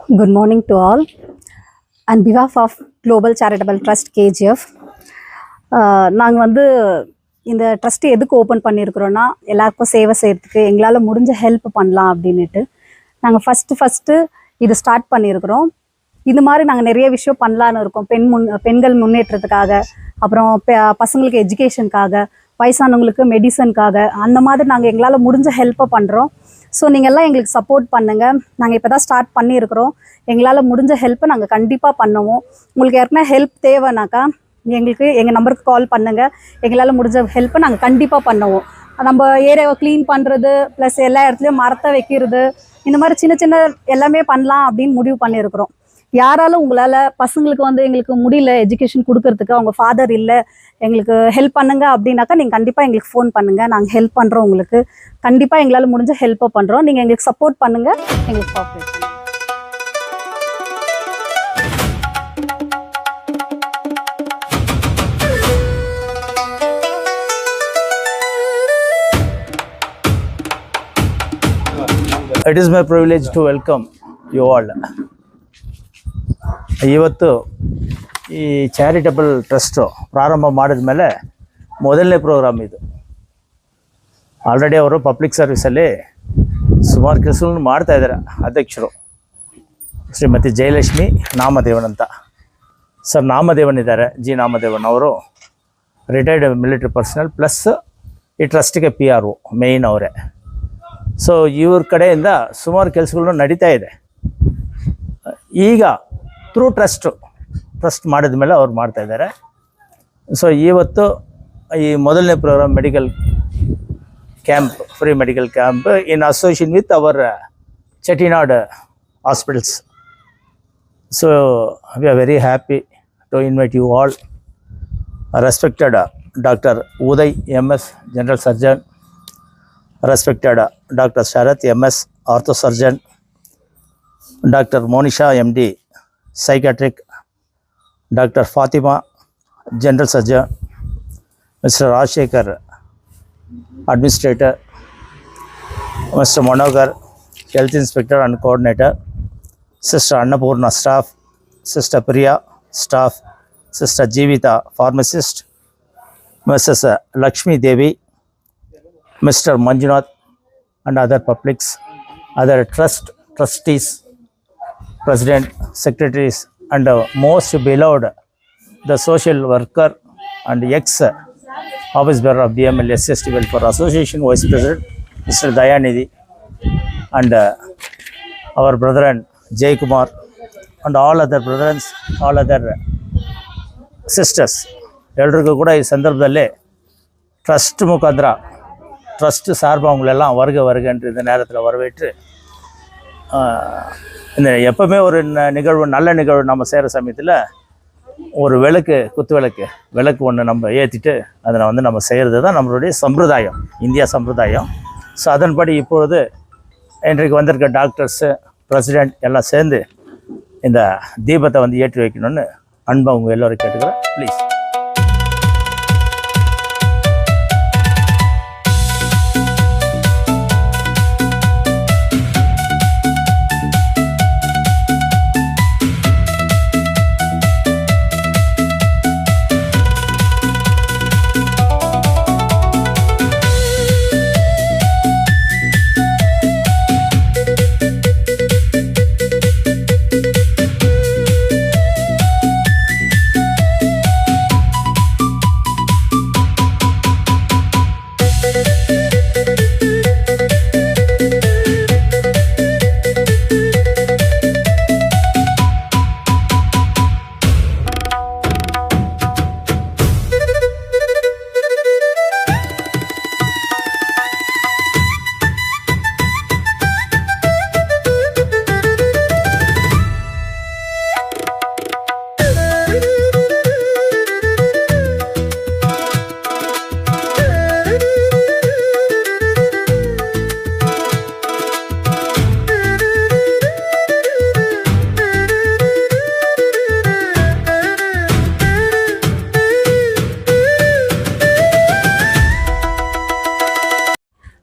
Good morning to all. On behalf of Global Charitable Trust KGF, நாங்கள் வந்து இந்த trust எதுக்கு ஓப்பன் பண்ணியிருக்கிறோன்னா எல்லாருக்கும் சேவை செய்கிறதுக்கு எங்களால் முடிஞ்ச ஹெல்ப் பண்ணலாம் அப்படின்ட்டு நாங்கள் ஃபஸ்ட்டு இது ஸ்டார்ட் பண்ணியிருக்கிறோம். இது மாதிரி நாங்கள் நிறைய விஷயம் பண்ணலான்னு இருக்கோம். பெண்கள் முன்னேற்றத்துக்காக, அப்புறம் பசங்களுக்கு எஜுகேஷனுக்காக, வயசானவங்களுக்கு மெடிசனுக்காக, அந்த மாதிரி நாங்கள் எங்களால் முடிஞ்ச ஹெல்ப்பை பண்ணுறோம். ஸோ நீங்கள் எல்லாம் எங்களுக்கு சப்போர்ட் பண்ணுங்கள். நாங்கள் இப்போ தான் ஸ்டார்ட் பண்ணியிருக்கிறோம். எங்களால் முடிஞ்ச ஹெல்ப்பை நாங்கள் கண்டிப்பாக பண்ணுவோம். உங்களுக்கு யாருக்குன்னா ஹெல்ப் தேவைனாக்கா எங்களுக்கு எங்கள் நம்பருக்கு கால் பண்ணுங்கள். எங்களால் முடிஞ்ச ஹெல்ப்பை நாங்கள் கண்டிப்பாக பண்ணுவோம். நம்ம ஏரியாவை க்ளீன் பண்ணுறது ப்ளஸ் எல்லா இடத்துலையும் மரத்தை வைக்கிறது, இந்த மாதிரி சின்ன சின்ன எல்லாமே பண்ணலாம் அப்படின்னு முடிவு பண்ணியிருக்கிறோம். யாராலும் உங்களால் பசங்களுக்கு வந்து எங்களுக்கு முடியல எஜுகேஷன் கொடுக்கறதுக்கு, அவங்க ஃபாதர் இல்லை, எங்களுக்கு ஹெல்ப் பண்ணுங்க அப்படின்னாக்கா நீங்கள் கண்டிப்பாக எங்களுக்கு ஃபோன் பண்ணுங்கள். நாங்கள் ஹெல்ப் பண்ணுறோம். உங்களுக்கு கண்டிப்பாக எங்களால் முடிஞ்ச ஹெல்ப்பை பண்ணுறோம். நீங்கள் எங்களுக்கு சப்போர்ட் பண்ணுங்கள், எங்களுக்கு கோஆப்ரேட் பண்ணுங்கள். It is my privilege to welcome you all. ಇವತ್ತು ಈ ಚಾರಿಟಬಲ್ ಟ್ರಸ್ಟು ಪ್ರಾರಂಭ ಮಾಡಿದ ಮೇಲೆ ಮೊದಲನೇ ಪ್ರೋಗ್ರಾಮ್ ಇದು. ಆಲ್ರೆಡಿ ಅವರು ಪಬ್ಲಿಕ್ ಸರ್ವಿಸಲ್ಲಿ ಸುಮಾರು ಕೆಲಸಗಳನ್ನು ಮಾಡ್ತಾಯಿದ್ದಾರೆ. ಅಧ್ಯಕ್ಷರು ಶ್ರೀಮತಿ ಜಯಲಕ್ಷ್ಮಿ ನಾಮದೇವನ್ ಅಂತ ಸರ್, ನಾಮದೇವನ್ ಇದ್ದಾರೆ, ಜಿ ನಾಮದೇವನ್ ಅವರು ರಿಟೈರ್ಡ್ ಮಿಲಿಟರಿ ಪರ್ಸನಲ್ ಪ್ಲಸ್ ಈ ಟ್ರಸ್ಟಿಗೆ PRO ಮೇಯ್ನ್ ಅವರೇ. ಸೊ ಇವ್ರ ಕಡೆಯಿಂದ ಸುಮಾರು ಕೆಲಸಗಳು ನಡೀತಾ ಇದೆ. ಈಗ ಥ್ರೂ ಟ್ರಸ್ಟ್ ಮಾಡಿದ ಮೇಲೆ ಅವ್ರು ಮಾಡ್ತಾಯಿದ್ದಾರೆ. ಸೊ ಇವತ್ತು ಈ ಮೊದಲನೇ program medical camp, free medical camp in association with our Chettinad hospitals. So we are very happy to invite you all. Respected doctor Uday MS, general surgeon, respected Dr. Sharath MS, ortho surgeon, Dr. Monisha MD, psychiatric, Dr. Fatima, general surgeon, Mr. Rajshekar, administrator, Mr. Manogar, health inspector and coordinator, Sister Annapurna, staff, Sister Priya, staff, Sister Jeevita, pharmacist, Mrs. Lakshmi Devi, Mr. Manjunath and other publics, other trustees, president, secretaries, and most beloved the social worker and ex-office bearer of the MLA SST Welfare Association Vice President Mr. Dayanidhi, and our brethren Jay Kumar and all other brethren, all other sisters. ಎಲ್ಲರಿಗೂ ಕೂಡ ಈ ಸಂದರ್ಭದಲ್ಲಿ trust ಮುಖಾಂತರ trust சார்பாக அவங்களெல்லாம் வருகன்ட்டு இந்த நேரத்தில் வரவேற்று, இந்த எப்போவுமே ஒரு நிகழ்வு, நல்ல நிகழ்வு நம்ம செய்கிற சமயத்தில் ஒரு குத்து விளக்கு ஒன்று நம்ம ஏற்றிட்டு அதில் வந்து நம்ம செய்கிறது தான் நம்மளுடைய சம்பிரதாயம், இந்தியா சம்பிரதாயம். ஸோ அதன்படி இப்பொழுது இன்றைக்கு வந்திருக்க டாக்டர்ஸு, பிரசிடெண்ட் எல்லாம் சேர்ந்து இந்த தீபத்தை வந்து ஏற்றி வைக்கணும்னு அன்பை அவங்க எல்லோரும் கேட்டுக்கிறேன். ப்ளீஸ்.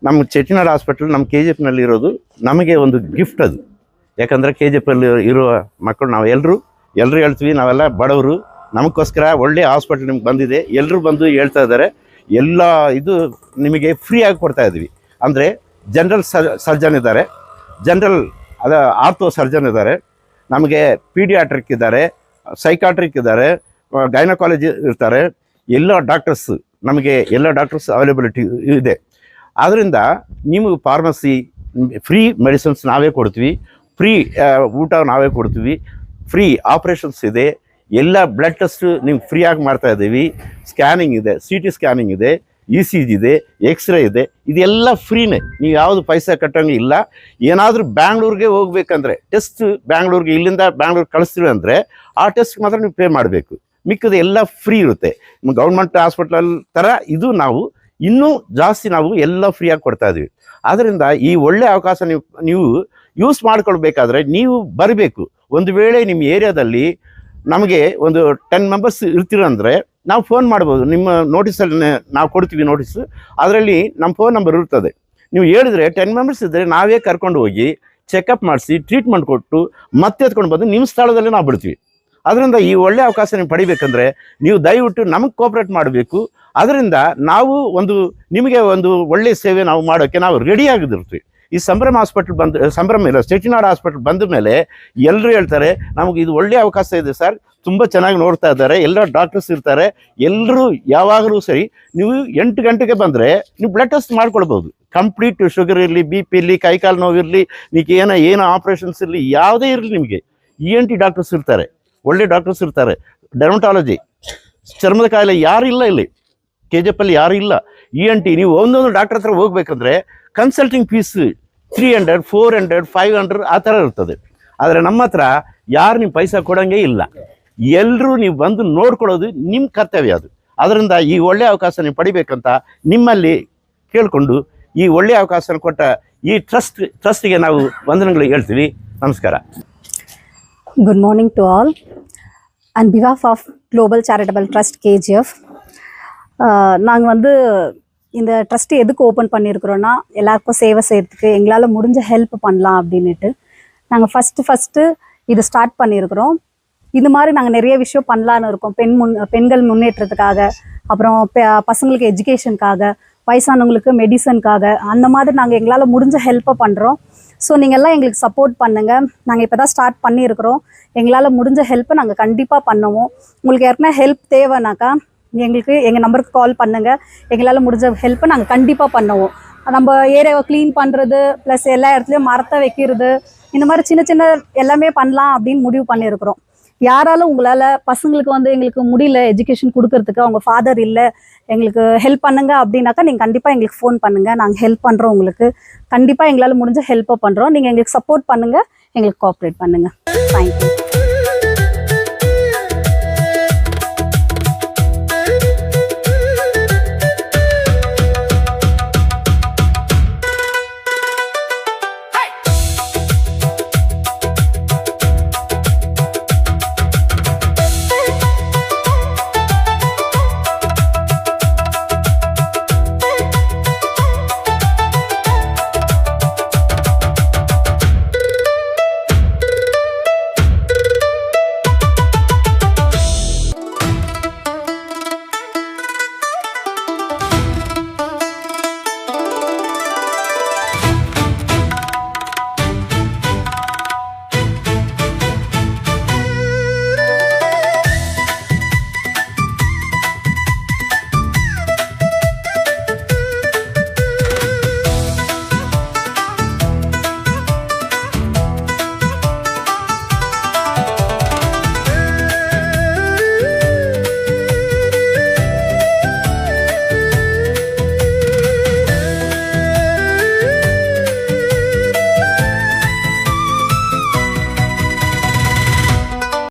ನಮ್ಮ ಚೆಟ್ಟಿನಾಡ್ ಹಾಸ್ಪಿಟಲ್ ನಮ್ಮ KGF ನಲ್ಲಿರೋದು ನಮಗೆ ಒಂದು ಗಿಫ್ಟ್. ಅದು ಯಾಕಂದರೆ KGF ಅಲ್ಲಿ ಇರುವ ಮಕ್ಕಳು ನಾವು ಎಲ್ಲರೂ ಹೇಳ್ತೀವಿ, ನಾವೆಲ್ಲ ಬಡವರು, ನಮಗೋಸ್ಕರ ಒಳ್ಳೆ ಹಾಸ್ಪಿಟಲ್ ನಿಮ್ಗೆ ಬಂದಿದೆ, ಎಲ್ಲರೂ ಬಂದು ಹೇಳ್ತಾ ಇದ್ದಾರೆ, ಎಲ್ಲ ಇದು ನಿಮಗೆ ಫ್ರೀಯಾಗಿ ಕೊಡ್ತಾ ಇದ್ದೀವಿ. ಅಂದರೆ ಜನರಲ್ ಸರ್ಜನ್ ಇದ್ದಾರೆ, ಜನರಲ್ ಆರ್ಥೋ ಸರ್ಜನ್ ಇದ್ದಾರೆ, ನಮಗೆ ಪೀಡಿಯಾಟ್ರಿಕ್ ಇದ್ದಾರೆ, ಸೈಕಾಟ್ರಿಕ್ ಇದ್ದಾರೆ, ಗೈನಕಾಲಜಿ ಇರ್ತಾರೆ, ಎಲ್ಲ ಡಾಕ್ಟರ್ಸ್ ನಮಗೆ ಎಲ್ಲ ಡಾಕ್ಟರ್ಸ್ ಅವೈಲಬಿಲಿಟಿ ಇದೆ. ಆದ್ದರಿಂದ ನಿಮಗೆ ಫಾರ್ಮಸಿ ಫ್ರೀ ಮೆಡಿಸಿನ್ಸ್ ನಾವೇ ಕೊಡ್ತೀವಿ, ಫ್ರೀ ಊಟ ನಾವೇ ಕೊಡ್ತೀವಿ, ಫ್ರೀ ಆಪ್ರೇಷನ್ಸ್ ಇದೆ, ಎಲ್ಲ ಬ್ಲಡ್ ಟೆಸ್ಟ್ ನಿಮ್ಗೆ ಫ್ರೀಯಾಗಿ ಮಾಡ್ತಾಯಿದ್ದೀವಿ, ಸ್ಕ್ಯಾನಿಂಗ್ ಇದೆ, CT ಸ್ಕ್ಯಾನಿಂಗ್ ಇದೆ, ECG ಇದೆ, ಎಕ್ಸ್ರೇ ಇದೆ, ಇದೆಲ್ಲ ಫ್ರೀನೇ, ನೀವು ಯಾವುದು ಪೈಸೆ ಕಟ್ಟೋಂಗೆ ಇಲ್ಲ. ಏನಾದರೂ ಬ್ಯಾಂಗ್ಳೂರಿಗೆ ಹೋಗ್ಬೇಕಂದ್ರೆ ಟೆಸ್ಟ್ ಬ್ಯಾಂಗ್ಳೂರಿಗೆ ಇಲ್ಲಿಂದ ಬ್ಯಾಂಗ್ಳೂರು ಕಳಿಸ್ತೀವಿ ಅಂದರೆ ಆ ಟೆಸ್ಟ್ ಮಾತ್ರ ನೀವು ಪೇ ಮಾಡಬೇಕು, ಮಿಕ್ಕದು ಎಲ್ಲ ಫ್ರೀ ಇರುತ್ತೆ. ಗೌರ್ಮೆಂಟ್ ಹಾಸ್ಪಿಟಲ್ ಥರ ಇದು ನಾವು ಇನ್ನೂ ಜಾಸ್ತಿ ನಾವು ಎಲ್ಲ ಫ್ರೀಯಾಗಿ ಕೊಡ್ತಾ ಇದ್ದೀವಿ. ಆದ್ದರಿಂದ ಈ ಒಳ್ಳೆಯ ಅವಕಾಶ ನೀವು ಯೂಸ್ ಮಾಡ್ಕೊಳ್ಬೇಕಾದ್ರೆ ನೀವು ಬರಬೇಕು. ಒಂದು ವೇಳೆ ನಿಮ್ಮ ಏರಿಯಾದಲ್ಲಿ ನಮಗೆ ಒಂದು 10 ಮೆಂಬರ್ಸ್ ಇರ್ತೀರಂದರೆ ನಾವು ಫೋನ್ ಮಾಡ್ಬೋದು, ನಿಮ್ಮ ನೋಟಿಸಲ್ಲಿ ನಾವು ಕೊಡ್ತೀವಿ ನೋಟಿಸು, ಅದರಲ್ಲಿ ನಮ್ಮ ಫೋನ್ ನಂಬರ್ ಇರ್ತದೆ. ನೀವು ಹೇಳಿದ್ರೆ 10 ಮೆಂಬರ್ಸ್ ಇದ್ದರೆ ನಾವೇ ಕರ್ಕೊಂಡು ಹೋಗಿ ಚೆಕಪ್ ಮಾಡಿಸಿ ಟ್ರೀಟ್ಮೆಂಟ್ ಕೊಟ್ಟು ಮತ್ತೆ ಎತ್ಕೊಂಡು ಬಂದು ನಿಮ್ಮ ಸ್ಥಳದಲ್ಲಿ ನಾವು ಬಿಡ್ತೀವಿ. ಅದರಿಂದ ಈ ಒಳ್ಳೆಯ ಅವಕಾಶ ನೀವು ಪಡಿಬೇಕಂದ್ರೆ ನೀವು ದಯವಿಟ್ಟು ನಮಗೆ ಕೋಆಪ್ರೇಟ್ ಮಾಡಬೇಕು. ಅದರಿಂದ ನಾವು ನಿಮಗೆ ಒಂದು ಒಳ್ಳೆಯ ಸೇವೆ ನಾವು ಮಾಡೋಕ್ಕೆ ನಾವು ರೆಡಿ ಆಗಿರ್ತೀವಿ. ಈ ಸಂಭ್ರಮ ಹಾಸ್ಪಿಟಲ್ ಸಂಭ್ರಮ ಇಲ್ಲ, ಚೆಟ್ಟಿನಾಡು ಹಾಸ್ಪಿಟಲ್ ಬಂದ ಮೇಲೆ ಎಲ್ಲರೂ ಹೇಳ್ತಾರೆ ನಮಗೆ ಇದು ಒಳ್ಳೆಯ ಅವಕಾಶ ಇದೆ ಸರ್, ತುಂಬ ಚೆನ್ನಾಗಿ ನೋಡ್ತಾ ಇದ್ದಾರೆ, ಎಲ್ಲ ಡಾಕ್ಟರ್ಸ್ ಇರ್ತಾರೆ, ಎಲ್ಲರೂ ಯಾವಾಗಲೂ ಸರಿ ನೀವು 8 ಗಂಟೆಗೆ ಬಂದರೆ ನೀವು ಬ್ಲಡ್ ಟೆಸ್ಟ್ ಮಾಡ್ಕೊಳ್ಬೋದು. ಕಂಪ್ಲೀಟ್ ಶುಗರ್ ಇರಲಿ, BP ಇರಲಿ, ಕೈಕಾಲು ನೋವು ಇರಲಿ, ನಿಮಗೆ ಏನೋ ಆಪ್ರೇಷನ್ಸ್ ಇರಲಿ, ಯಾವುದೇ ಇರಲಿ, ನಿಮಗೆ ENT ಡಾಕ್ಟರ್ಸ್ ಇರ್ತಾರೆ, ಒಳ್ಳೆ ಡಾಕ್ಟರ್ಸ್ ಇರ್ತಾರೆ, ಡರ್ಮಟಾಲಜಿ, ಚರ್ಮದ ಕಾಯಿಲೆ ಯಾರು ಇಲ್ಲ ಇಲ್ಲಿ KGF ಅಲ್ಲಿ ಯಾರು ಇಲ್ಲ. ENT ನೀವು ಒಂದೊಂದು ಡಾಕ್ಟರ್ ಹತ್ರ ಹೋಗ್ಬೇಕಂದ್ರೆ ಕನ್ಸಲ್ಟಿಂಗ್ ಫೀಸ್ 300, 400, 500 ಆ ಥರ ಇರ್ತದೆ. ಆದರೆ ನಮ್ಮ ಹತ್ರ ಯಾರು ನೀವು ಪೈಸಾ ಕೊಡೋಂಗೆ ಇಲ್ಲ, ಎಲ್ಲರೂ ನೀವು ಬಂದು ನೋಡ್ಕೊಳ್ಳೋದು ನಿಮ್ಮ ಕರ್ತವ್ಯ ಅದು. ಅದರಿಂದ ಈ ಒಳ್ಳೆಯ ಅವಕಾಶ ನೀವು ಪಡಿಬೇಕಂತ ನಿಮ್ಮಲ್ಲಿ ಕೇಳಿಕೊಂಡು ಈ ಒಳ್ಳೆಯ ಅವಕಾಶ ಕೊಟ್ಟ ಈ ಟ್ರಸ್ಟಿಗೆ ನಾವು ವಂದನೆಗಳು ಹೇಳ್ತೀವಿ. ನಮಸ್ಕಾರ. Good morning to all. On behalf of Global Charitable Trust KGF, நாங்கள் வந்து இந்த ட்ரஸ்ட்டு எதுக்கு ஓப்பன் பண்ணியிருக்கிறோன்னா எல்லாருக்கும் சேவை செய்கிறதுக்கு எங்களால் முடிஞ்ச ஹெல்ப் பண்ணலாம் அப்படின்ட்டு நாங்கள் ஃபஸ்ட்டு இது ஸ்டார்ட் பண்ணியிருக்கிறோம். இது மாதிரி நாங்கள் நிறைய விஷயம் பண்ணலான்னு இருக்கோம். பெண்கள் முன்னேற்றத்துக்காக, அப்புறம் பசங்களுக்கு எஜுகேஷனுக்காக, வயசானவங்களுக்கு மெடிசனுக்காக, அந்த மாதிரி நாங்கள் எங்களால் முடிஞ்ச ஹெல்ப்பை பண்ணுறோம். ஸோ நீங்கள் எல்லாம் எங்களுக்கு சப்போர்ட் பண்ணுங்கள். நாங்கள் இப்போ தான் ஸ்டார்ட் பண்ணியிருக்கிறோம். எங்களால் முடிஞ்ச ஹெல்ப்பை நாங்கள் கண்டிப்பாக பண்ணுவோம். உங்களுக்கு யாருக்குன்னா ஹெல்ப் தேவைனாக்கா எங்களுக்கு எங்கள் நம்பருக்கு கால் பண்ணுங்கள். எங்களால் முடிஞ்ச ஹெல்ப்பை நாங்கள் கண்டிப்பாக பண்ணுவோம். நம்ம ஏரியாவை க்ளீன் பண்ணுறது ப்ளஸ் எல்லா இடத்துலையும் மரத்தை வைக்கிறது, இந்த மாதிரி சின்ன சின்ன எல்லாமே பண்ணலாம் அப்படின்னு முடிவு பண்ணியிருக்கிறோம். யாராலும் உங்களால் பசங்களுக்கு வந்து எங்களுக்கு முடியல எஜுகேஷன் கொடுக்கறதுக்கு, அவங்க ஃபாதர் இல்லை, எங்களுக்கு ஹெல்ப் பண்ணுங்க அப்படின்னாக்கா நீங்கள் கண்டிப்பாக எங்களுக்கு ஃபோன் பண்ணுங்கள். நாங்கள் ஹெல்ப் பண்ணுறோம். உங்களுக்கு கண்டிப்பாக எங்களால் முடிஞ்ச ஹெல்ப்பை பண்ணுறோம். நீங்கள் எங்களுக்கு சப்போர்ட் பண்ணுங்கள், எங்களுக்கு கோஆப்ரேட் பண்ணுங்கள். தேங்க்யூ.